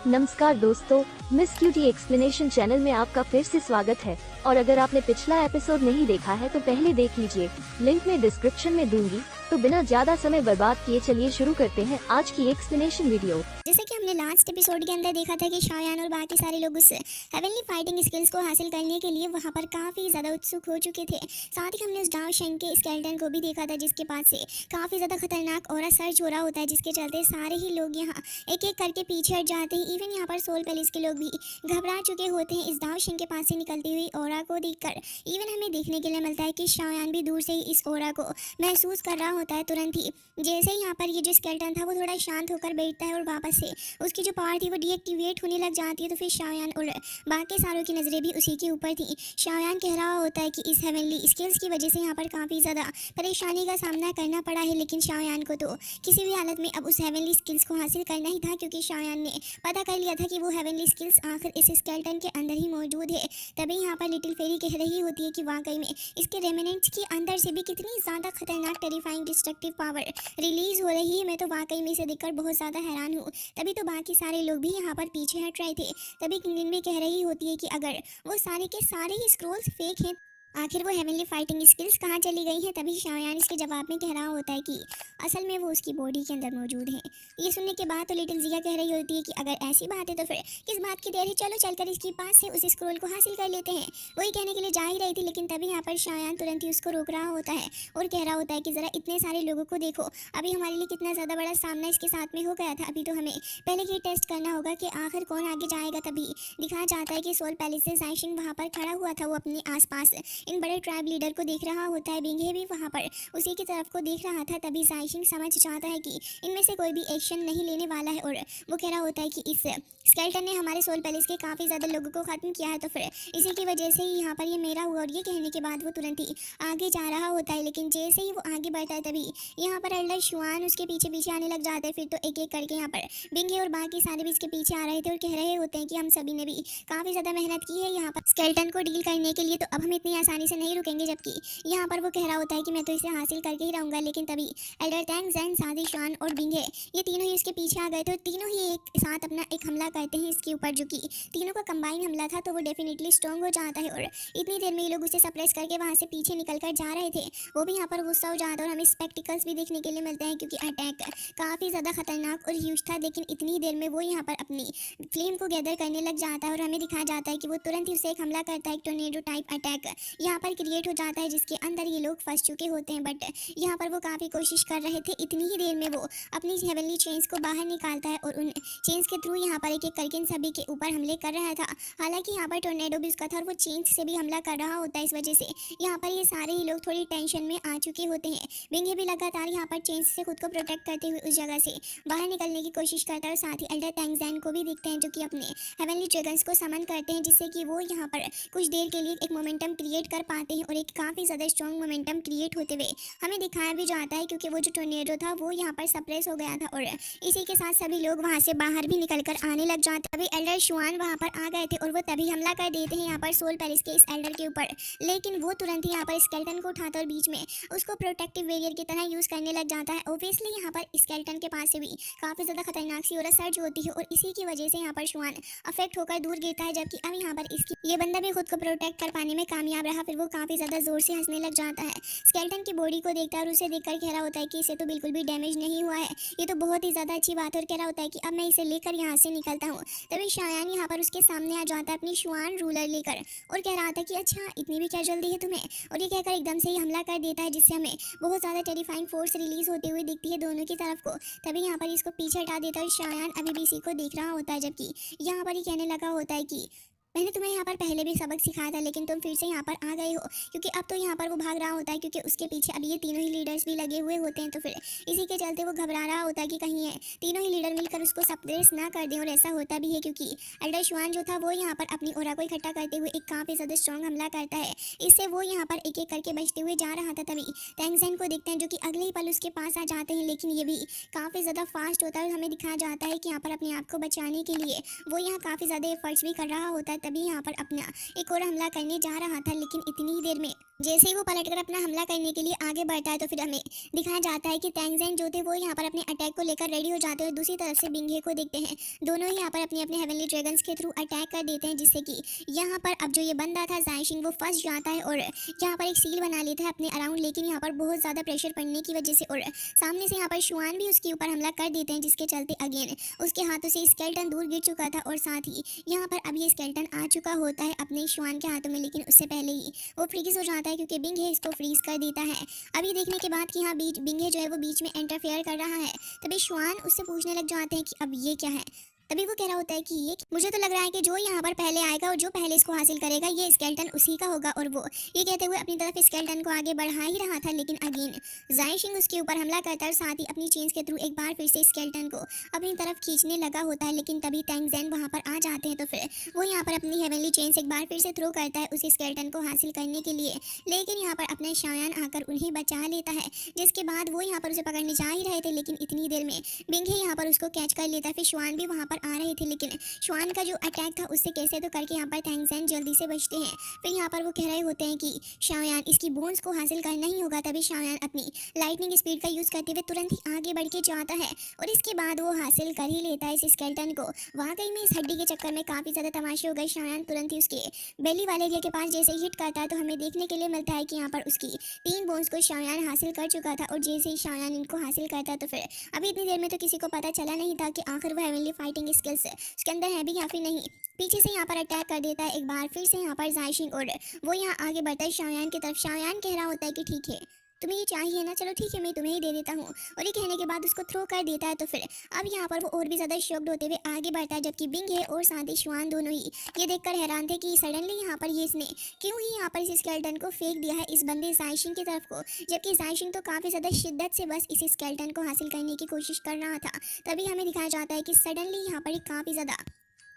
नमस्कार दोस्तों, miss cutie explanation channel में आपका फिर से स्वागत है। और अगर आपने पिछला एपिसोड नहीं देखा है तो पहले देख लीजिए, लिंक में डिस्क्रिप्शन में दूंगी। तो बिना ज्यादा समय बर्बाद किए चलिए शुरू करते हैं आज की एक्सप्लेनेशन वीडियो। जैसे कि हमने लास्ट एपिसोड के अंदर देखा था कि शायान और बाकी सारे लोग उस हेवनली फाइटिंग स्किल्स को हासिल करने के लिए वहां पर काफ़ी ज़्यादा उत्सुक हो चुके थे। साथ ही हमने उस डार्क शेंग के स्केलेटन को भी देखा था जिसके पास से काफ़ी ज़्यादा खतरनाक ऑरा सर्च हो रहा होता है, जिसके चलते सारे ही लोग यहाँ एक एक करके पीछे हट जाते हैं। इवन यहाँ पर सोल पैलेस के लोग भी घबरा चुके होते हैं इस डार्क शेंग के पास से निकलती हुई ऑरा को देखकर। इवन हमें देखने के लिए मिलता है कि शायान भी दूर से ही इस ऑरा को महसूस कर रहा होता है। तुरंत ही जैसे ही यहाँ पर ये जो स्केलेटन था वो थोड़ा शांत होकर बैठता है और वापस से उसकी जो पावर थी वो डीएक्टिवेट होने लग जाती है, तो फिर शायान और बाकी सारों की नज़रें भी उसी के ऊपर थी। शायान कह रहा होता है कि इस हेवनली स्किल्स की वजह से यहाँ पर काफ़ी ज़्यादा परेशानी का सामना करना पड़ा है, लेकिन शायान को तो किसी भी हालत में अब उस हेवनली स्किल्स को हासिल करना ही था, क्योंकि शायान ने पता कर लिया था कि वो हेवनली स्किल्स आखिर इस स्केलेटन के अंदर ही मौजूद है। तभी यहाँ पर लिटिल फेरी कह रही होती है कि वाकई में इसके रेमिनेंट्स के अंदर से भी कितनी ज़्यादा खतरनाक टेरिफाइंग डिस्ट्रक्टिव पावर रिलीज हो रही है। मैं तो वाकई में इसे देखकर बहुत ज़्यादा हैरान हूँ। तभी तो बाकी सारे लोग भी यहाँ पर पीछे हट रहे थे। तभी किंगडम भी कह रही होती है कि अगर वो सारे के सारे ही स्क्रोल्स फेक हैं, आखिर वो हेवनली फाइटिंग स्किल्स कहाँ चली गई हैं। तभी शायान इसके जवाब में कह रहा होता है कि असल में वो उसकी बॉडी के अंदर मौजूद है। ये सुनने के बाद तो लिटिल जिया कह रही होती है कि अगर ऐसी बात है तो फिर किस बात की देर है, चलो चलकर इसके पास से उस स्क्रोल को हासिल कर लेते हैं। वही कहने के लिए जा ही रही थी, लेकिन तभी यहाँ पर शायान तुरंत ही उसको रोक रहा होता है और कह रहा होता है कि ज़रा इतने सारे लोगों को देखो, अभी हमारे लिए कितना ज़्यादा बड़ा सामना इसके साथ में हो गया था। अभी तो हमें पहले ये टेस्ट करना होगा कि आखिर कौन आगे जाएगा। तभी दिखाया जाता है कि सोल पैलेस से जाइशिंग वहाँ पर खड़ा हुआ था। वो अपने आसपास इन बड़े ट्राइब लीडर को देख रहा होता है। बिंगे भी वहाँ पर उसी की तरफ को देख रहा था। तभी जाइशिंग समझ जाता है कि इनमें से कोई भी एक्शन नहीं लेने वाला है और वो कह रहा होता है कि इस स्केलेटन ने हमारे सोल पैलेस के काफ़ी ज़्यादा लोगों को ख़त्म किया है, तो फिर इसी की वजह से ही यहाँ पर ये मेरा हुआ। और ये कहने के बाद वो तुरंत ही आगे जा रहा होता है, लेकिन जैसे ही वो आगे बढ़ता है तभी यहाँ पर एल्डर शुआन उसके पीछे पीछे आने लग जाते हैं। फिर तो एक एक करके यहाँ पर बिंगे और बाकी सारे भी इसके पीछे आ रहे थे और कह रहे होते हैं कि हम सभी ने भी काफ़ी ज़्यादा मेहनत की है यहाँ पर स्केलेटन को डील करने के लिए, तो अब हम इतनी आसानी से नहीं रुकेंगे। जबकि यहाँ पर वो कह रहा होता है कि मैं तो इसे हासिल करके ही रहूँगा, लेकिन तभी एल्डर टैंग, जैन, सादी, शुआन और बिंगे ये तीनों ही इसके पीछे आ गए थे। तीनों ही एक साथ अपना एक हमला करते हैं इसके ऊपर, जो कि तीनों का कंबाइन हमला था, तो वो डेफिनेटली स्ट्रॉन्ग हो जाता है। और इतनी देर में ये लोग उसे सप्रेस करके वहाँ से पीछे निकल कर जा रहे थे। वो भी यहाँ पर गुस्सा हो जाता है और हमें स्पेक्टिकल्स भी देखने के लिए मिलते हैं, क्योंकि अटैक काफ़ी ज़्यादा खतरनाक और ह्यूज था। लेकिन इतनी देर में वो यहाँ पर अपनी फ्लेम को गैदर करने लग जाता है और हमें दिखाया जाता है कि वो तुरंत ही उसे एक हमला करता है। एक टोर्नेडो टाइप अटैक यहाँ पर क्रिएट हो जाता है, जिसके अंदर ये लोग फंस चुके होते हैं। बट यहाँ पर वो काफ़ी कोशिश कर रहे थे। इतनी ही देर में वो अपनी हेवनली चेन्स को बाहर निकालता है और उन चेन्स के थ्रू यहाँ पर एक एक करके इन सभी के ऊपर हमले कर रहा था। हालांकि यहाँ पर टोर्नेडो भी उसका था और वो चेन्स से भी हमला कर रहा होता है। इस वजह से यहाँ पर ये सारे ही लोग थोड़ी टेंशन में आ चुके होते हैं। विंगे भी लगातार यहाँ पर चेन्स से खुद को प्रोटेक्ट करते हुए उस जगह से बाहर निकलने की कोशिश करता है। और साथ ही एल्डर टैंगजैन को भी देखते हैं, जो कि अपने हेवनली ड्रैगन्स को समन करते हैं, जिससे कि वो यहाँ पर कुछ देर के लिए एक मोमेंटम क्रिएट कर पाते हैं और एक काफ़ी ज़्यादा स्ट्रॉन्ग मोमेंटम क्रिएट होते हुए हमें दिखाया भी जाता है, क्योंकि वो जो टोर्नेडो था वो यहाँ पर सप्रेस हो गया था। और इसी के साथ सभी लोग वहाँ से बाहर भी निकल कर आने लग जाते। अभी एल्डर शुआन वहाँ पर आ गए थे और वो तभी हमला कर देते हैं यहाँ पर सोल पैलेस के इस एल्डर के ऊपर। लेकिन वो तुरंत ही यहाँ पर स्केलेटन को उठाता और बीच में उसको प्रोटेक्टिव बैरियर की तरह यूज़ करने लग जाता है। ऑब्वियसली यहाँ पर स्केलेटन के पास से भी काफ़ी ज़्यादा खतरनाक सी और सर्ज होती है और इसी की वजह से यहाँ पर शुआन अफेक्ट होकर दूर गिरता है। जबकि अब यहाँ पर इसकी ये बंदा भी खुद को प्रोटेक्ट कर पाने में कामयाब रहा। फिर वो काफ़ी ज़्यादा जोर से हंसने लग जाता है। स्केलेटन की बॉडी को देखता है और उसे देखकर कह रहा होता है कि इसे तो बिल्कुल भी डैमेज नहीं हुआ है, ये तो बहुत ही ज़्यादा अच्छी बात है। और कह रहा होता है कि अब मैं इसे लेकर यहाँ से निकलता हूँ। तभी शायान यहाँ पर उसके सामने आ जाता है अपनी शुआन रूलर लेकर और कह रहा था कि अच्छा इतनी भी क्या जल्दी है तुम्हें। और ये कहकर एकदम से ही हमला कर देता है, जिससे हमें बहुत ज़्यादा टेरिफाइंग फोर्स रिलीज होते हुए दिखती है दोनों की तरफ को। तभी यहाँ पर इसको पीछे हटा देता है और शायान अभी भी इसी को देख रहा होता है। जबकि यहाँ पर ही कहने लगा होता है कि मैंने तुम्हें यहाँ पर पहले भी सबक सिखाया था, लेकिन तुम फिर से यहाँ पर आ गए हो। क्योंकि अब तो यहाँ पर वो भाग रहा होता है, क्योंकि उसके पीछे अभी ये तीनों ही लीडर्स भी लगे हुए होते हैं। तो फिर इसी के चलते वो घबरा रहा होता है कि कहीं ये तीनों ही लीडर मिलकर उसको सप्रेस ना कर दें। और ऐसा होता भी है, क्योंकि एल्डर शुआन जो था वो यहाँ पर अपनी ओरा को इकट्ठा करते हुए एक काफ़ी ज़्यादा स्ट्रॉन्ग हमला करता है। इससे वो यहाँ पर एक एक करके बचते हुए जा रहा था। तभी टैंगजैन को देखते हैं, जो कि अगले ही पल उसके पास आ जाते हैं, लेकिन ये भी काफ़ी ज़्यादा फास्ट होता है और हमें दिखाया जाता है कि यहाँ पर अपने आप को बचाने के लिए वो यहाँ काफ़ी ज़्यादा एफर्ट्स भी कर रहा होता है। तभी यहाँ पर अपना एक और हमला करने जा रहा था, लेकिन इतनी ही देर में जैसे ही वो पलटकर अपना हमला करने के लिए आगे बढ़ता है तो फिर हमें दिखाया जाता है कि तैंगज़ेन जो थे वो यहाँ पर अपने अटैक को लेकर रेडी हो जाते हैं और दूसरी तरफ से बिंगे को देखते हैं। दोनों ही यहाँ पर अपने अपने हेवनली ड्रैगन्स के थ्रू अटैक कर देते हैं, जिससे कि यहाँ पर अब जो ये बंदा था ज़ाइशिंग वो फंस जाता है और यहाँ पर एक सील बना लेता है अपने अराउंड, लेकिन यहाँ पर बहुत ज़्यादा प्रेशर पड़ने की वजह से और सामने से यहाँ पर शुआन भी उसके ऊपर हमला कर देते हैं, जिसके चलते अगेन उसके हाथों से स्केल्टन दूर गिर चुका था और साथ ही यहाँ पर अब ये स्केल्टन आ चुका होता है अपने शुआन के हाथों में, लेकिन उससे पहले ही वो फ्रीज हो जाता है क्योंकि बिंगे इसको फ्रीज कर देता है। अभी देखने के बाद कि हाँ बिंगे जो है वो बीच में इंटरफेयर कर रहा है, तभी शुआन उससे पूछने लग जाते हैं कि अब ये क्या है। तभी वो कह रहा होता है कि ये मुझे तो लग रहा है कि जो यहाँ पर पहले आएगा और जो पहले इसको हासिल करेगा ये स्केल्टन उसी का होगा। और वो ये कहते हुए अपनी तरफ स्केल्टन को आगे बढ़ा ही रहा था, लेकिन अगेन ज़ाइशिंग उसके ऊपर हमला करता है और साथ ही अपनी चेन्स के थ्रू एक बार फिर से स्केल्टन को अपनी तरफ खींचने लगा होता है। लेकिन तभी तैंगज़ेन वहाँ पर आ जाते हैं तो फिर वो यहाँ पर अपनी हेवनली चेन्स एक बार फिर से थ्रो करता है उस स्केल्टन को हासिल करने के लिए, लेकिन यहाँ पर अपना शायान आकर उन्हें बचा लेता है, जिसके बाद वो यहाँ पर उसे पकड़ने जा ही रहे थे, लेकिन इतनी देर में बिंगे यहाँ पर उसको कैच कर लेता है। फिर शुआन भी वहाँ पर आ रहे थे, लेकिन शुआन का जो अटैक था उससे कैसे तो करके यहाँ पर तैंगज़ेन जल्दी से बचते हैं। फिर यहाँ पर वो कह रहे होते हैं कि शायान इसकी बोन्स को हासिल करना ही होगा, तभी शायान अपनी लाइटनिंग स्पीड का यूज़ करते हुए तुरंत ही आगे बढ़ के जाता है और इसके बाद वो हासिल कर ही लेता है इस स्केल्टन को। वाकई में इस हड्डी के चक्कर में काफ़ी ज़्यादा तमाशे हो गए। शायान तुरंत ही उसके बेली वाले एरिया के पास जैसे ही हिट करता है तो हमें देखने के लिए मिलता है कि यहाँ पर उसकी 3 बोन्स को शायान हासिल कर चुका था और जैसे ही शायान इनको हासिल करता है तो फिर अभी इतनी देर में तो किसी को पता चला नहीं था कि आखिर वो हेवनली फाइटिंग स्किल्स उसके अंदर है भी या फिर नहीं। पीछे से यहाँ पर अटैक कर देता है एक बार फिर से यहाँ पर ज़ाइशिंग और वो यहाँ आगे बढ़ता है शायान की तरफ। शायान कह रहा होता है कि ठीक है तुम्हें ये चाहिए ना, चलो ठीक है मैं तुम्हें ही दे देता हूँ, और ये कहने के बाद उसको थ्रो कर देता है। तो फिर अब यहाँ पर वो और भी ज़्यादा शॉक्ड होते हुए आगे बढ़ता है, जबकि बिंगे और साथ ही शुआन दोनों ही ये देखकर हैरान थे कि सडनली यहाँ पर ये इसने क्यों ही यहाँ पर इस स्केल्टन को फेंक दिया है इस बंदे ज़ाइशिंग की तरफ को, जबकि ज़ाइशिंग तो काफ़ी ज़्यादा शिद्दत से बस इस स्केल्टन को हासिल करने की कोशिश कर रहा था। तभी हमें दिखाया जाता है कि सडनली यहाँ पर काफ़ी ज़्यादा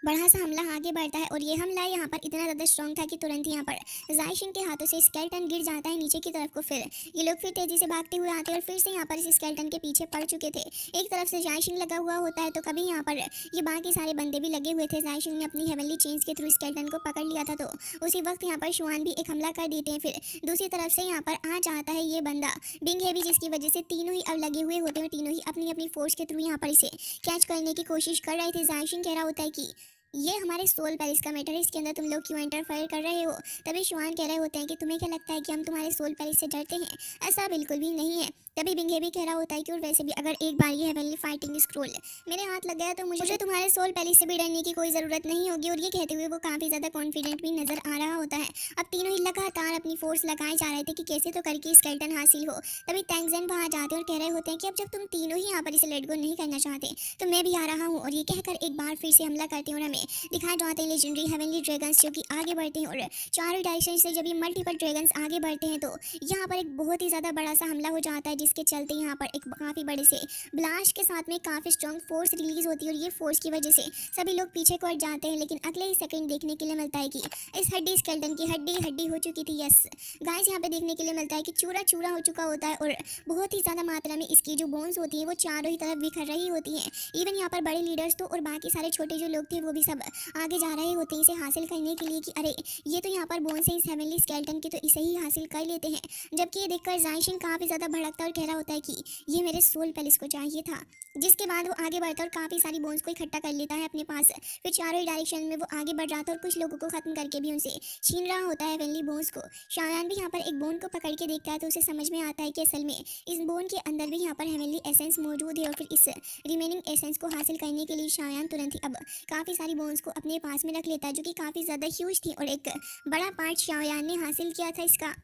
बड़ा सा हमला आगे बढ़ता है और ये हमला यहाँ पर इतना ज़्यादा स्ट्रॉन्ग था कि तुरंत यहाँ पर ज़ाइशिंग के हाथों से स्केल्टन गिर जाता है नीचे की तरफ को। फिर ये लोग फिर तेज़ी से भागते हुए आते हैं और फिर से यहाँ पर इस स्केल्टन के पीछे पड़ चुके थे। एक तरफ से ज़ाइशिंग लगा हुआ होता है तो कभी यहाँ पर ये बाकी सारे बंदे भी लगे हुए थे। ज़ाइशिंग ने अपनी हेवनली चेन्स के थ्रू स्केल्टन को पकड़ लिया था, तो उसी वक्त यहाँ पर शुआन भी एक हमला कर देते हैं। फिर दूसरी तरफ से यहाँ पर आ जाता है ये बंदा बिंगे भी, जिसकी वजह से तीनों ही अब लगे हुए होते हैं, तीनों ही अपनी अपनी फोर्स के थ्रू यहाँ पर इसे कैच करने की कोशिश कर रहे थे। ज़ाइशिंग कह रहा होता है कि ये हमारे सोल पैलेस का मैटर है, इसके अंदर तुम लोग क्यों इंटरफेयर कर रहे हो। तभी शुआन कह रहे होते हैं कि तुम्हें क्या लगता है कि हम तुम्हारे सोल पैलेस से डरते हैं, ऐसा बिल्कुल भी नहीं है। तभी बिंगे भी कह रहा होता है कि और वैसे भी अगर एक बार ये हेवनली फाइटिंग स्क्रोल मेरे हाथ लग गया तो मुझे तुम्हारे सोल पैलेस से भी डरने की कोई ज़रूरत नहीं होगी। और ये कहते हुए वो काफ़ी ज़्यादा कॉन्फिडेंट भी नजर आ रहा होता है। अब तीनों ही लगातार अपनी फोर्स लगाए जा रहे थे कि कैसे तो करके स्केल्टन हासिल हो। तभी तैंगज़ेन वहाँ जाते हैं और कह रहे होते हैं कि अब जब तुम तीनों ही यहाँ पर इसे लेट गो नहीं करना चाहते तो मैं भी आ रहा हूँ। और ये कहकर एक बार फिर से हमला करते हैं और हमें दिखाए जाते हैं लेजेंडरी हेवनली ड्रैगन्स जो कि आगे बढ़ते हैं। और चारों डायरेक्शन से जब ये मल्टीपल ड्रैगन्स आगे बढ़ते हैं तो यहाँ पर एक बहुत ही ज़्यादा बड़ा सा हमला हो जाता है, जिसके चलते यहाँ पर एक काफ़ी बड़े से ब्लास्ट के साथ में काफ़ी स्ट्रॉन्ग फोर्स रिलीज होती है और ये फोर्स की वजह से सभी लोग पीछे को हट जाते हैं। लेकिन अगले ही सेकंड देखने के लिए मिलता है कि इस हड्डी स्केल्टन की हड्डी हो चुकी थी। यस गाइस, यहाँ पे देखने के लिए मिलता है कि चूरा चूरा हो चुका होता है और बहुत ही ज़्यादा मात्रा में इसकी जो बोन्स होती हैं वो चारों ही तरफ बिखर रही होती हैं। इवन यहाँ पर बड़े लीडर्स तो और बाकी सारे छोटे जो लोग थे वो भी सब आगे जा रहे होते हैं इसे हासिल करने के लिए कि अरे ये तो यहाँ पर बोन्स है इस हेवनली स्केल्टन की, तो इसे ही हासिल कर लेते हैं। जबकि ये देखकर ज़ाइशिंग काफ़ी ज़्यादा भड़कता और कह रहा होता है कि ये मेरे सोल पैलेस को चाहिए था। जिसके बाद वो आगे बढ़ता और काफ़ी सारी बोन्स को इकट्ठा कर लेता है अपने पास। फिर चारों ही डायरेक्शन में वो आगे बढ़ जाता है और कुछ लोगों को ख़त्म करके भी उनसे छीन रहा होता है हेवनली बोन्स को। शायान भी यहाँ पर एक बोन को पकड़ के देखता है तो उसे समझ में आता है कि असल में इस बोन के अंदर भी यहाँ पर हेवनली एसेंस मौजूद है। और फिर इस रिमेनिंग एसेंस को हासिल करने के लिए शायान तुरंत ही अब काफ़ी सारी बोन्स को अपने पास में रख लेता है, जो कि काफ़ी ज़्यादा ह्यूज थी और एक बड़ा पार्ट शायान ने हासिल किया था इसका।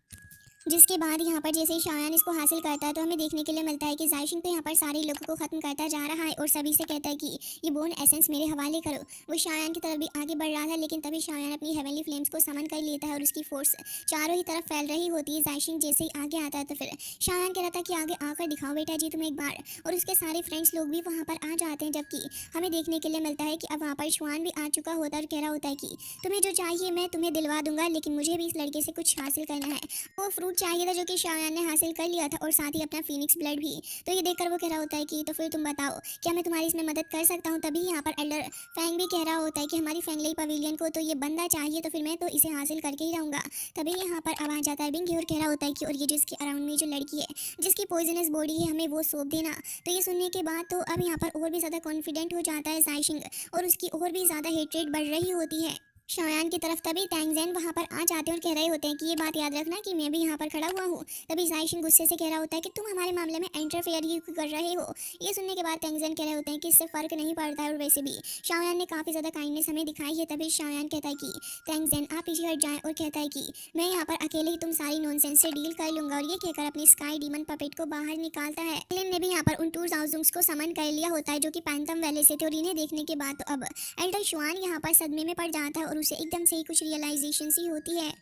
जिसके बाद यहाँ पर जैसे ही शायान इसको हासिल करता है तो हमें देखने के लिए मिलता है कि ज़ाइशिंग तो यहाँ पर सारे लोगों को ख़त्म करता जा रहा है और सभी से कहता है कि ये बोन एसेंस मेरे हवाले करो। वो शायान की तरफ भी आगे बढ़ रहा था, लेकिन तभी शायान अपनी हेवनली फ्लेम्स को समन कर लेता है और उसकी फोर्स चारों ही तरफ फैल रही होती है। ज़ाइशिंग जैसे ही आगे आता है तो फिर शायान कह रहा था कि आगे आकर दिखाओ बेटा जी तुम एक बार, और उसके सारे फ्रेंड्स लोग भी वहाँ पर आ जाते हैं। जबकि हमें देखने के लिए मिलता है कि अब वहाँ पर शुआन भी आ चुका होता है और कह रहा होता है कि तुम्हें जो चाहिए मैं तुम्हें दिलवा दूंगा, लेकिन मुझे भी इस लड़के से कुछ हासिल करना है। वो फ्रूट फ्रूट चाहिए था जो कि शाओयान ने हासिल कर लिया था, और साथ ही अपना फीनिक्स ब्लड भी। तो ये देखकर वो कह रहा होता है कि तो फिर तुम बताओ, क्या मैं तुम्हारी इसमें मदद कर सकता हूँ। तभी यहाँ पर एल्डर फैंग भी कह रहा होता है कि हमारी फैंगली पवेलियन को तो ये बंदा चाहिए, तो फिर मैं तो इसे हासिल करके ही रहूँगा। तभी यहाँ पर आवाज़ आता है बिंग और कह रहा होता है कि और ये जो इसके अराउंड में जो लड़की है जिसकी पॉइजनस बॉडी है, हमें वो सौंप देना। तो ये सुनने के बाद तो अब यहाँ पर और भी ज़्यादा कॉन्फिडेंट हो जाता है जायशिंग, और उसकी और भी ज़्यादा हेट्रेट बढ़ रही होती है शाओयान की तरफ। तभी तैंगज़ेन वहाँ पर आ जाते हैं और कह रहे होते हैं कि ये बात याद रखना कि मैं भी यहाँ पर खड़ा हुआ हूँ। तभी जायशिन गुस्से से कह रहा होता है कि तुम हमारे मामले में इंटरफेयर ही क्यों कर रहे हो। ये सुनने के बाद तैंगज़ेन कह रहे होते हैं कि इससे फ़र्क नहीं पड़ता है, और वैसे भी शाओयान ने काफ़ी ज़्यादा काइंडनेस हमें दिखाई है। तभी शाओयान कहता है कि तैंगज़ेन आप पीछे हट जाएँ, और कहता है कि मैं यहाँ पर अकेले ही तुम सारी नॉनसेंस से डील कर लूँगा। और ये कहकर अपनी स्काई डीमन पपेट को बाहर निकालता है। लिन ने भी यहाँ पर उन 2 जाओजुंग्स को समन कर लिया होता है जो कि पैंथम वैली से थे, और इन्हें देखने के बाद तो अब एल्डर शुआन यहाँ पर सदमे में पड़ जाता है, और उसे एकदम से ही कुछ रियलाइजेशन सी होती है।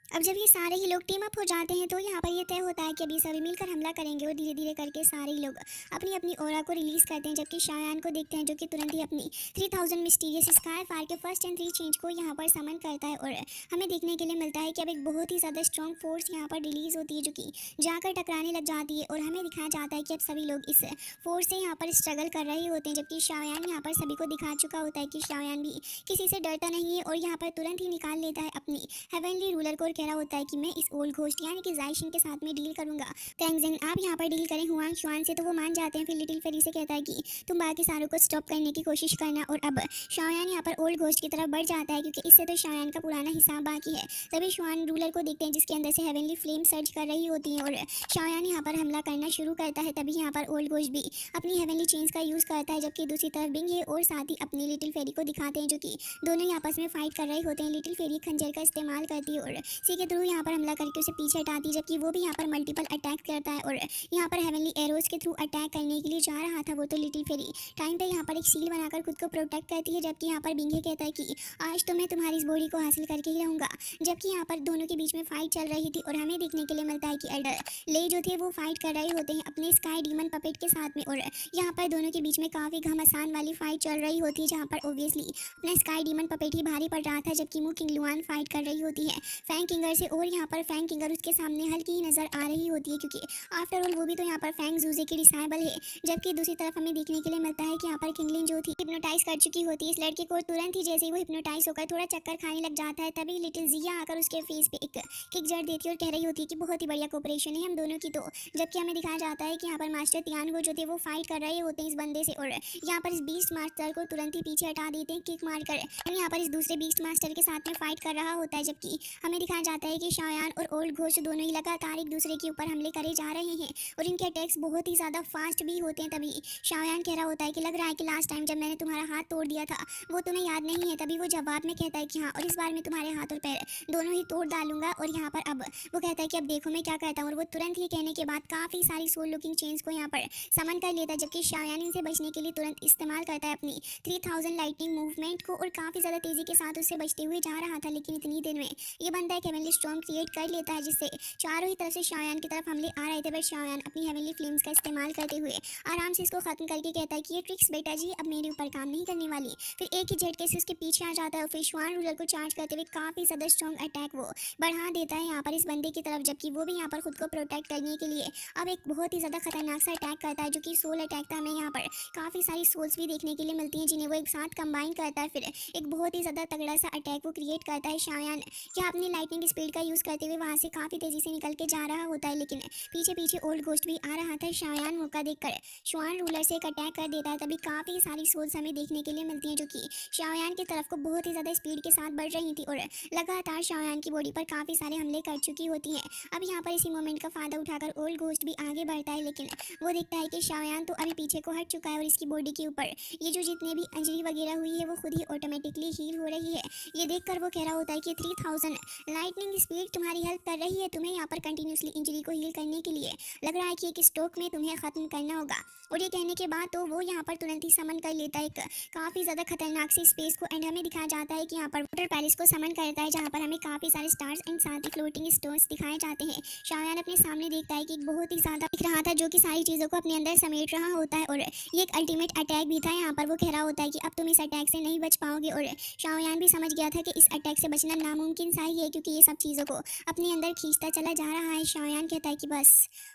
अब जब ये सारे ही लोग टीम अप हो जाते हैं तो यहाँ पर ये तय होता है कि अभी सभी मिलकर हमला करेंगे, और धीरे धीरे करके सारे ही लोग अपनी अपनी ऑरा को रिलीज करते हैं, जबकि शाओयान को देखते हैं जो कि तुरंत ही अपनी 3000 मिस्टीरियस स्काई फायर के फर्स्ट एंड 3 चेंज को यहाँ पर समन करता है। और हमें देखने के लिए मिलता है कि अब एक बहुत ही ज़्यादा स्ट्रॉन्ग फोर्स यहाँ पर रिलीज होती है जो कि जाकर टकराने लग जाती है, और हमें दिखाया जाता है कि अब सभी लोग इस फोर्स से यहाँ पर स्ट्रगल कर रहे होते हैं, जबकि शाओयान यहाँ पर सभी को दिखा चुका होता है कि शाओयान भी किसी से डरता नहीं है, और यहाँ पर तुरंत ही निकाल लेता है अपनी हेवनली रूलर को, और कह रहा होता है कि मैं इस ओल्ड घोस्ट यानी कि जायशिन के साथ में डील करूंगा। तैंगज़ेन आप यहाँ पर डील करें हुआंग शुआन से, तो वो मान जाते हैं। फिर लिटिल फेरी से कहता है कि तुम बाकी सारों को स्टॉप करने की कोशिश करना, और अब शाओयान यहाँ पर ओल्ड घोस्ट की तरफ बढ़ जाता है क्योंकि इससे तो शाओयान का पुराना हिसाब बाकी है। तभी शुआन रूलर को देखते हैं जिसके अंदर से हेवनली फ्लेम सर्च कर रही होती है, और शाओयान यहाँ पर हमला करना शुरू करता है। तभी यहाँ पर ओल्ड घोस्ट भी अपनी हेवनली चेंज का यूज़ करता है, जबकि दूसरी तरफ बिंग है और साथ ही अपनी लिटिल फेरी को दिखाते हैं जो कि दोनों ही आपस में फाइट कर रहे होते हैं। लिटिल फेरी खंजर का इस्तेमाल करती है और सी के थ्रू यहाँ पर हमला करके उसे पीछे हटाती है, जबकि वो भी यहाँ पर मल्टीपल अटैक करता है, और यहाँ पर हेवनली एरोज के थ्रू अटैक करने के लिए जा रहा था वो तो लिटिल फेरी टाइम पे यहाँ पर एक शील्ड बनाकर खुद को प्रोटेक्ट करती है। जबकि यहाँ पर बिंगे कहता है कि आज तो मैं तुम्हारी इस बॉडी को हासिल करके ही रहूँगा। जबकि यहाँ पर दोनों के बीच में फाइट चल रही थी, और हमें देखने के लिए मिलता है कि एल्डर ले जो थे वो फाइट कर रहे होते हैं अपने स्काई डीमन पपेट के साथ में, और यहाँ पर दोनों के बीच में काफ़ी घमासान वाली फाइट चल रही होती है, जहाँ पर ऑब्वियसली अपना स्काई डीमन पपेट ही भारी पड़ रहा था, जबकि मू किंग लुआन फाइट कर रही होती है फैंग किंगर से, और यहाँ पर फैंग किंगर उसके सामने हल्की ही नजर आ रही होती है क्योंकि आफ्टर ऑल वो भी तो यहाँ पर फैंग जूजे की डिसाइबल है। जबकि दूसरी तरफ हमें देखने के लिए मिलता है कि यहाँ पर किंगलिन जो थी हिप्नोटाइज कर चुकी होती है इस लड़के को, तुरंत ही जैसे ही वो हिप्नोटाइज होकर थोड़ा चक्कर खाने लग जाता है, तभी लिटिल जिया आकर उसके फेस पे एक किक जड़ देती है और कह रही होती है कि बहुत ही बढ़िया कोऑपरेशन है हम दोनों की। तो जबकि हमें दिखाया जाता है कि यहाँ पर मास्टर तियानगो जो थे वो फाइट कर रहे होते हैं इस बंदे से, और यहाँ पर इस बीस्ट मास्टर को तुरंत ही पीछे हटा देते हैं किक मारकर, और यहाँ पर इस दूसरे बीस्ट मास्टर के साथ में फाइट कर रहा होता है। जबकि हमें दिखाया जाता है कि शाओयान और ओल्ड घोस्ट दोनों ही लगातार एक दूसरे के ऊपर हमले करे जा रहे हैं, और इनके अटैक्स बहुत ही ज़्यादा फास्ट भी होते हैं। तभी शाओयान कह रहा होता है कि लग रहा है कि लास्ट टाइम जब मैंने तुम्हारा हाथ तोड़ दिया था वो तुम्हें याद नहीं है। तभी वो जवाब में कहता है कि हाँ, और इस बार मैं तुम्हारे हाथ और पैर दोनों ही तोड़ डालूंगा। और यहाँ पर अब वो कहता है कि अब देखो मैं क्या कहता हूँ, और वो तुरंत ही कहने के बाद काफ़ी सारी सोल लुकिंग चेंज को यहाँ पर समन कर लेता है, जबकि शाओयान इनसे बचने के लिए तुरंत इस्तेमाल करता है अपनी 3000 लाइटनिंग मूवमेंट को, और काफ़ी ज़्यादा तेज़ी के साथ उससे बचते हुए जा रहा था। लेकिन इतनी देर में ये बंदा एक हेवनली स्टॉर्म क्रिएट कर लेता है जिससे चारों ही तरफ से शाओयान की तरफ हमले आ रहे थे, बट शाओयान अपनी हेवनली फ्लेम्स का इस्तेमाल करते हुए आराम से इसको खत्म करके कहता है कि ये ट्रिक्स बेटा जी अब मेरे ऊपर काम नहीं करने वाली। फिर एक ही झटके से उसके पीछे आ जाता है, और फिर शुआन रूलर को चार्ज करते हुए काफ़ी ज़्यादा स्ट्रॉन्ग अटैक वो बढ़ा देता है यहाँ पर इस बंदे की तरफ, जबकि वो भी यहाँ पर खुद को प्रोटेक्ट करने के लिए अब एक बहुत ही ज़्यादा खतरनाक सा अटैक करता है जो कि सोल अटैक था। हमें यहाँ पर काफ़ी सारी सोल्स भी देखने के लिए मिलती हैं जिन्हें वो एक साथ कंबाइन करता है, फिर एक बहुत ही ज़्यादा तगड़ा सा अटैक वो क्रिएट करता है। शाओयान क्या अपनी लाइटनिंग स्पीड का यूज़ करते हुए वहाँ से काफ़ी तेज़ी से निकल के जा रहा होता है, लेकिन पीछे पीछे ओल्ड घोस्ट भी आ रहा था। शाओयान मौका देखकर शुआन रूलर से एक अटैक कर देता है, तभी काफ़ी सारी सोल्स हमें देखने के लिए मिलती हैं जो कि शाओयान की तरफ को बहुत ही ज़्यादा स्पीड के साथ बढ़ रही थी, और लगातार शाओयान की बॉडी पर काफ़ी सारे हमले कर चुकी होती हैं। अब यहाँ पर इसी मोमेंट का फ़ायदा उठाकर ओल्ड घोस्ट भी आगे बढ़ता है, लेकिन वो देखता है कि शाओयान तो अभी पीछे को हट चुका है, और इसकी बॉडी के ऊपर ये जो जितने भी इंजरी वगैरह हुई है वो खुद ही ऑटोमेटिकली हील हो रही है। ये देखकर वो कह रहा होता है कि 3000 लाइटनिंग स्पीड तुम्हारी हेल्प कर रही है तुम्हें यहाँ पर कंटिन्यूसली इंजरी को हील करने के लिए, लग रहा है कि एक स्ट्रोक में तुम्हें ख़त्म करना होगा। और ये कहने के बाद तो वो यहाँ पर तुरंत ही समन कर लेता है एक काफ़ी ज़्यादा खतरनाक सी स्पेस को, एंड हमें दिखाया जाता है कि यहाँ पर वाटर पैलेस को समन करता है जहाँ पर हमें काफ़ी सारे स्टार्स एंड साथ ही फ्लोटिंग स्टोन्स दिखाए जाते हैं। शाओयान अपने सामने देखता है कि एक बहुत ही ज़्यादा दिख रहा था जो कि सारी चीज़ों को अपने अंदर समेट रहा होता है, और ये एक अल्टीमेट अटैक भी था। यहाँ पर वो कह रहा होता है कि अब तुम इस अटैक से नहीं बच पाओगे, और शाओयान भी समझ गया था कि इस अटैक से बचना नामुमकिन सा ही है क्योंकि ये ये सब चीज़ों को अपने अंदर खींचता चला जा रहा है। शाओयान कहता है कि बस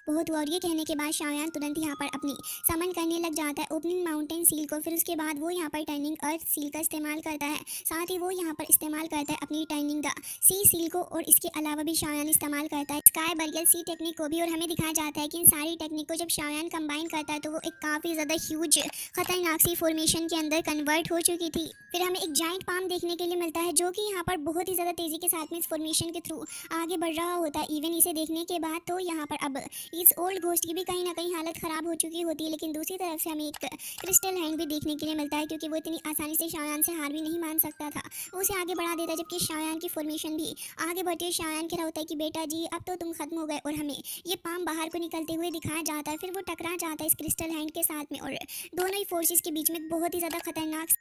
बहुत हुआ, और ये कहने के बाद शाओयान तुरंत यहाँ पर अपनी समन करने लग जाता है ओपनिंग माउंटेन सील को। फिर उसके बाद वो यहाँ पर टर्निंग अर्थ सील का इस्तेमाल करता है, साथ ही वो यहाँ पर इस्तेमाल करता है अपनी टर्निंग द सी सील को, और इसके अलावा भी शाओयान इस्तेमाल करता है स्काई बर्गल सी टेक्निक को भी। और हमें दिखाया जाता है कि इन सारी टेक्निक को जब शाओयान कंबाइन करता है तो वो एक काफ़ी ज़्यादा ह्यूज खतरनाक सी फॉर्मेशन के अंदर कन्वर्ट हो चुकी थी। फिर हमें एक जाइंट पाम देखने के लिए मिलता है जो कि यहाँ पर बहुत ही ज़्यादा तेज़ी के साथ में इस फॉर्मेशन के थ्रू आगे बढ़ रहा होता है। इवन इसे देखने के बाद तो यहाँ पर अब इस ओल्ड घोस्ट की भी कहीं ना कहीं हालत ख़राब हो चुकी होती है, लेकिन दूसरी तरफ से हमें एक क्रिस्टल हैंड भी देखने के लिए मिलता है, क्योंकि वो इतनी आसानी से शाओयान से हार भी नहीं मान सकता था। वो उसे आगे बढ़ा देता है, जबकि शाओयान की फॉर्मेशन भी आगे बढ़ती है। शाओयान कह रहा होता है कि बेटा जी अब तो तुम खत्म हो गए, और हमें ये पाम बाहर को निकलते हुए दिखाया जाता है। फिर वो टकरा जाता है इस क्रिस्टल हैंड के साथ में, और दोनों ही फोर्सेस के बीच में बहुत ही ज़्यादा खतरनाक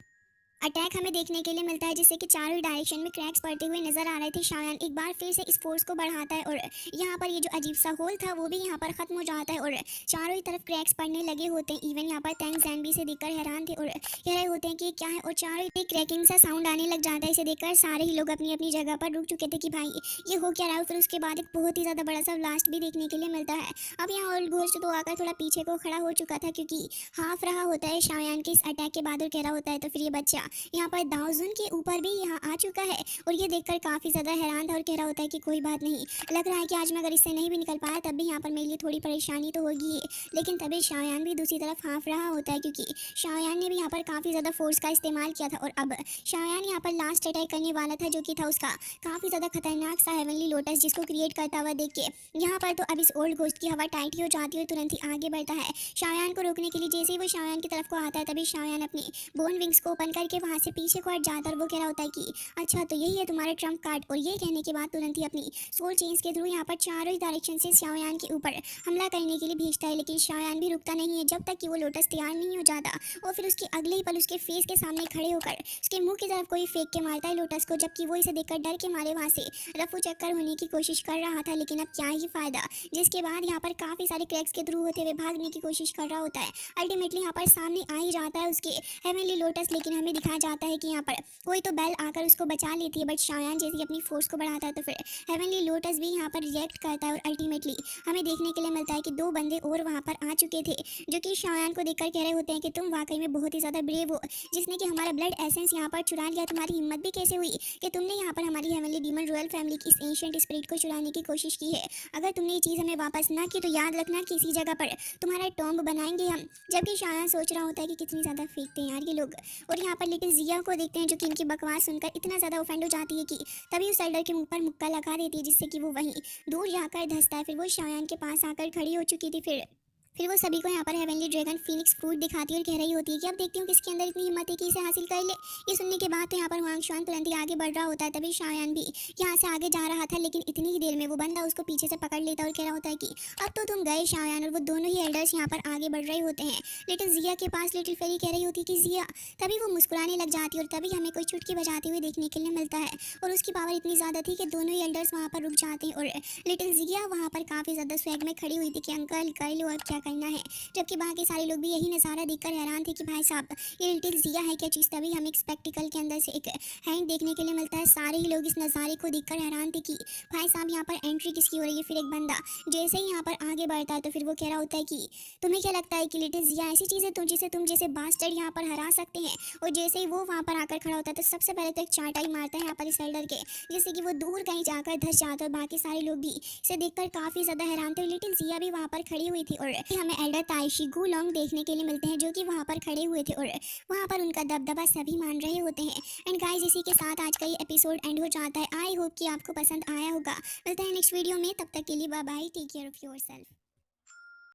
अटैक हमें देखने के लिए मिलता है, जिससे कि चारों डायरेक्शन में क्रैक्स पड़ते हुए नजर आ रहे थे। शाओयान एक बार फिर से इस फोर्स को बढ़ाता है, और यहाँ पर ये जो अजीब सा होल था वो भी यहाँ पर खत्म हो जाता है, और चारों ही तरफ क्रैक्स पड़ने लगे होते हैं। इवन यहाँ पर तैंग जैन भी इसे देखकर हैरान थे और कह रहे होते हैं कि क्या है, और चारों ही क्रैकिंग सा साउंड आने लग जाता है। इसे देखकर सारे ही लोग अपनी अपनी जगह पर रुक चुके थे कि भाई ये हो क्या रहा है। फिर उसके बाद एक बहुत ही ज़्यादा बड़ा सा ब्लास्ट भी देखने के लिए मिलता है। अब यहाँ ओल्ड घोस्ट तो आकर थोड़ा पीछे को खड़ा हो चुका था, क्योंकि हाफ रहा होता है शाओयान के इस अटैक के बाद, और कह रहा होता है तो फिर ये बच्चा यहाँ पर दाओजुन के ऊपर भी यहाँ आ चुका है। और ये देखकर काफ़ी ज़्यादा हैरान था और कह रहा होता है कि कोई बात नहीं, लग रहा है कि आज मैं अगर इससे नहीं भी निकल पाया तब भी यहाँ पर मेरे लिए थोड़ी परेशानी तो होगी। लेकिन तभी शाओयान भी दूसरी तरफ हाँफ रहा होता है, क्योंकि शाओयान ने भी यहाँ पर काफ़ी ज़्यादा फोर्स का इस्तेमाल किया था, और अब शाओयान यहाँ पर लास्ट अटैक करने वाला था, जो कि था उसका काफ़ी ज़्यादा खतरनाक सा हेवनली लोटस, जिसको क्रिएट करता हुआ देख के यहाँ पर तो अब इस ओल्ड घोस्ट की हवा टाइट ही हो जाती है, तुरंत ही आगे बढ़ता है शाओयान को रोकने के लिए। जैसे ही वो शाओयान की तरफ को आता है तभी शाओयान अपनी बोन विंग्स को ओपन करके वहाँ से पीछे को हट जाता है, और वो कह रहा होता है कि अच्छा तो यही है तुम्हारा ट्रम्प कार्ड। और ये कहने के बाद तुरंत ही अपनी सोल चेंज के थ्रू यहाँ पर चारों ही डायरेक्शन से शाओयान के ऊपर हमला करने के लिए भेजता है। लेकिन शाओयान भी रुकता नहीं है जब तक कि वो लोटस तैयार नहीं हो जाता, और फिर उसके अगले ही पल उसके फेस के सामने खड़े होकर उसके मुंह की तरफ कोई फेंक के मारता है लोटस को, जबकि वो इसे देखकर डर के मारे वहाँ से रफू चक्कर होने की कोशिश कर रहा था। लेकिन अब क्या ही फायदा, जिसके बाद यहाँ पर काफ़ी सारे क्रैक्स के थ्रू होते हुए भागने की कोशिश कर रहा होता है। अल्टीमेटली यहाँ पर सामने आ ही जाता है उसके हेवनली लोटस, लेकिन हमें दिखाया जाता है कि यहाँ पर कोई तो बेल आकर उसको बचा लेती है। बट शाओयान जैसे ही अपनी फोर्स को बढ़ाता है तो फिर हेवनली लोटस भी यहाँ पर रिएक्ट करता है, और अल्टीमेटली हमें देखने के लिए मिलता है कि दो बंदे और वहाँ पर आ चुके थे, जो कि शाओयान को देखकर कह रहे होते हैं कि तुम वाकई में बहुत ही ज़्यादा ब्रेव हो, जिसने कि हमारा ब्लड एसेंस यहाँ पर चुरा लिया। तुम्हारी हिम्मत भी कैसे हुई कि तुमने यहाँ पर हमारी हेवनली डीमन रॉयल फैमिली की इस एंशिएंट स्पिरिट को चुराने की कोशिश की है। अगर तुमने ये चीज़ हमें वापस ना की तो याद रखना कि इसी जगह पर तुम्हारा टॉम्ब बनाएंगे हम। जबकि शाओयान सोच रहा होता है कि कितनी ज़्यादा फेंकते हैं यार ये लोग। और यहाँ पर लेकिन जिया को देखते हैं, जो कि इनकी बकवास सुनकर इतना ज़्यादा ऑफेंड हो जाती है कि तभी उस एल्डर के मुंह पर मुक्का लगा देती है, जिससे कि वो वहीं दूर जाकर धंसता है। फिर वो शाओयान के पास आकर खड़ी हो चुकी थी। फिर वो सभी को यहाँ पर हेवनली ड्रैगन फीनिक्स फ्रूट दिखाती है और कह रही होती है कि अब देखती हूँ किसके अंदर इतनी हिम्मत है कि इसे हासिल कर ले। ये सुनने के बाद तो यहाँ पर हुआंग शुआन तुरंत ही आगे बढ़ रहा होता है। तभी शाओयान भी यहाँ से आगे जा रहा था, लेकिन इतनी ही देर में वो बंदा उसको पीछे से पकड़ लेता है और कह रहा होता है कि अब तो तुम गए शाओयान। और वो दोनों ही एल्डर्स यहाँ पर आगे बढ़ रहे होते हैं, लेकिन जिया के पास लिटिल फेरी कह रही होती है कि जिया। तभी वो मुस्कुराने लग जाती है, और तभी हमें कोई चुटकी बजाते हुए देखने के लिए मिलता है, और उसकी पावर इतनी ज़्यादा थी कि दोनों ही एल्डर्स वहाँ पर रुक जाते हैं। और लिटिल जिया वहाँ पर काफ़ी ज़्यादा स्वैग में खड़ी हुई थी कि अंकल कर लो अब क्या करना है, जबकि बाकी सारे लोग भी यही नज़ारा देखकर हैरान थे कि भाई साहब ये लिटिल जिया है क्या चीज़। तभी हमें एक स्पेक्टिकल के अंदर से एक हैंड देखने के लिए मिलता है। सारे ही लोग इस नज़ारे को देखकर हैरान थे कि भाई साहब यहाँ पर एंट्री किसकी हो रही है। फिर एक बंदा जैसे ही यहाँ पर आगे बढ़ता है तो फिर वो कह रहा होता है कि तुम्हें क्या लगता है कि लिटिल जिया ऐसी चीज़ है जिसे तुम जैसे बास्टर्ड यहाँ पर हरा सकते हैं। और जैसे ही वो वहाँ पर आकर खड़ा होता है तो सबसे पहले तो एक चाटाई मारता है यहाँ पर इस एल्डर के, जिससे कि वो दूर कहीं जाकर धंस जाता है। और बाकी सारे लोग भी इसे देखकर काफ़ी ज़्यादा हैरान थे। लिटिल जिया भी वहाँ पर खड़ी हुई थी, और हमें एल्डर ताइशी लॉन्ग देखने के लिए मिलते हैं, जो कि वहाँ पर खड़े हुए थे और वहाँ पर उनका दबदबा सभी मान रहे होते हैं। एंड गाइस इसी के साथ आज का ये एपिसोड एंड हो जाता है। आई होप कि आपको पसंद आया होगा। मिलते हैं नेक्स्ट वीडियो में, तब तक के लिए bye bye, take care of yourself.